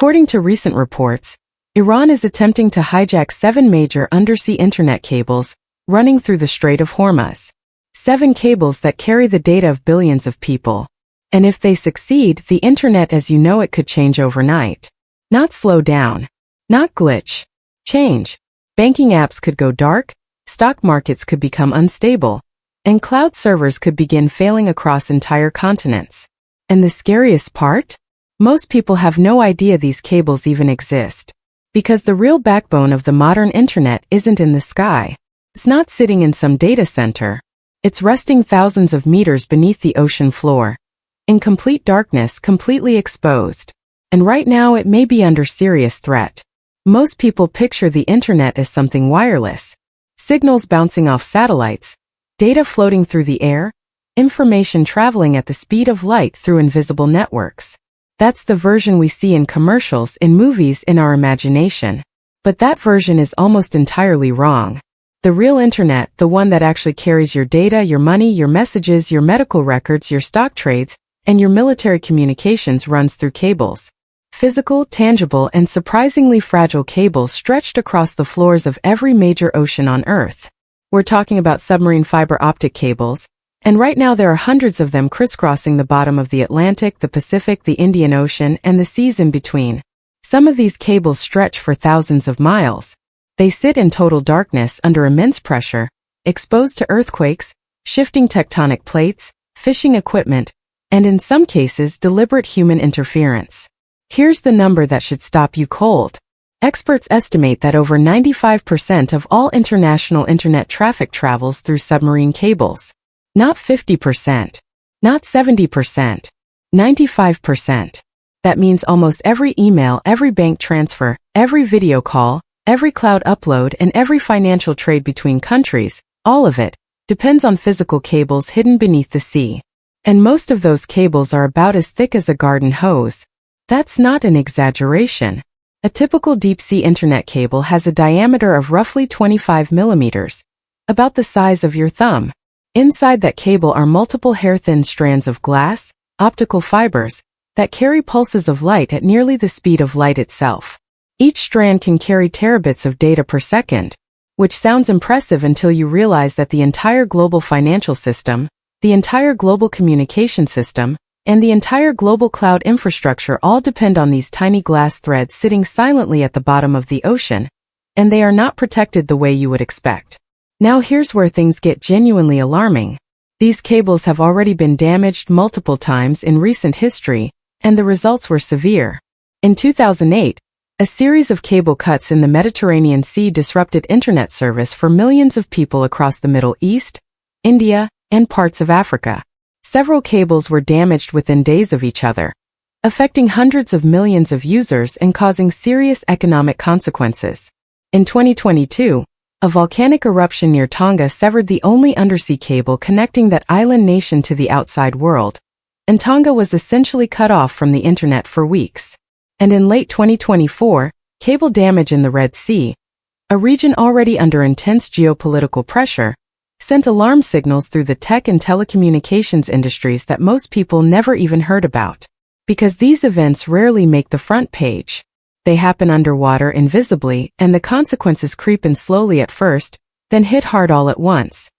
According to recent reports, Iran is attempting to hijack 7 major undersea internet cables running through the Strait of Hormuz. 7 cables that carry the data of billions of people. And if they succeed, the internet as you know it could change overnight. Not slow down. Not glitch. Change. Banking apps could go dark, stock markets could become unstable, and cloud servers could begin failing across entire continents. And the scariest part? Most people have no idea these cables even exist. Because the real backbone of the modern internet isn't in the sky. It's not sitting in some data center. It's resting thousands of meters beneath the ocean floor. In complete darkness, completely exposed. And right now it may be under serious threat. Most people picture the internet as something wireless. Signals bouncing off satellites, data floating through the air, information traveling at the speed of light through invisible networks. That's the version we see in commercials, in movies, in our imagination. But that version is almost entirely wrong. The real internet, the one that actually carries your data, your money, your messages, your medical records, your stock trades, and your military communications runs through cables. Physical, tangible, and surprisingly fragile cables stretched across the floors of every major ocean on Earth. We're talking about submarine fiber optic cables, and right now there are hundreds of them crisscrossing the bottom of the Atlantic, the Pacific, the Indian Ocean, and the seas in between. Some of these cables stretch for thousands of miles. They sit in total darkness under immense pressure, exposed to earthquakes, shifting tectonic plates, fishing equipment, and in some cases deliberate human interference. Here's the number that should stop you cold. Experts estimate that over 95% of all international internet traffic travels through submarine cables. Not 50%. Not 70%. 95%. That means almost every email, every bank transfer, every video call, every cloud upload, and every financial trade between countries, all of it, depends on physical cables hidden beneath the sea. And most of those cables are about as thick as a garden hose. That's not an exaggeration. A typical deep-sea internet cable has a diameter of roughly 25 millimeters, about the size of your thumb. Inside that cable are multiple hair-thin strands of glass, optical fibers, that carry pulses of light at nearly the speed of light itself. Each strand can carry terabits of data per second, which sounds impressive until you realize that the entire global financial system, the entire global communication system, and the entire global cloud infrastructure all depend on these tiny glass threads sitting silently at the bottom of the ocean, and they are not protected the way you would expect. Now here's where things get genuinely alarming. These cables have already been damaged multiple times in recent history, and the results were severe. In 2008, a series of cable cuts in the Mediterranean Sea disrupted internet service for millions of people across the Middle East, India, and parts of Africa. Several cables were damaged within days of each other, affecting hundreds of millions of users and causing serious economic consequences. In 2022, a volcanic eruption near Tonga severed the only undersea cable connecting that island nation to the outside world, and Tonga was essentially cut off from the internet for weeks. And in late 2024, cable damage in the Red Sea, a region already under intense geopolitical pressure, sent alarm signals through the tech and telecommunications industries that most people never even heard about. Because these events rarely make the front page. They happen underwater invisibly, and the consequences creep in slowly at first, then hit hard all at once.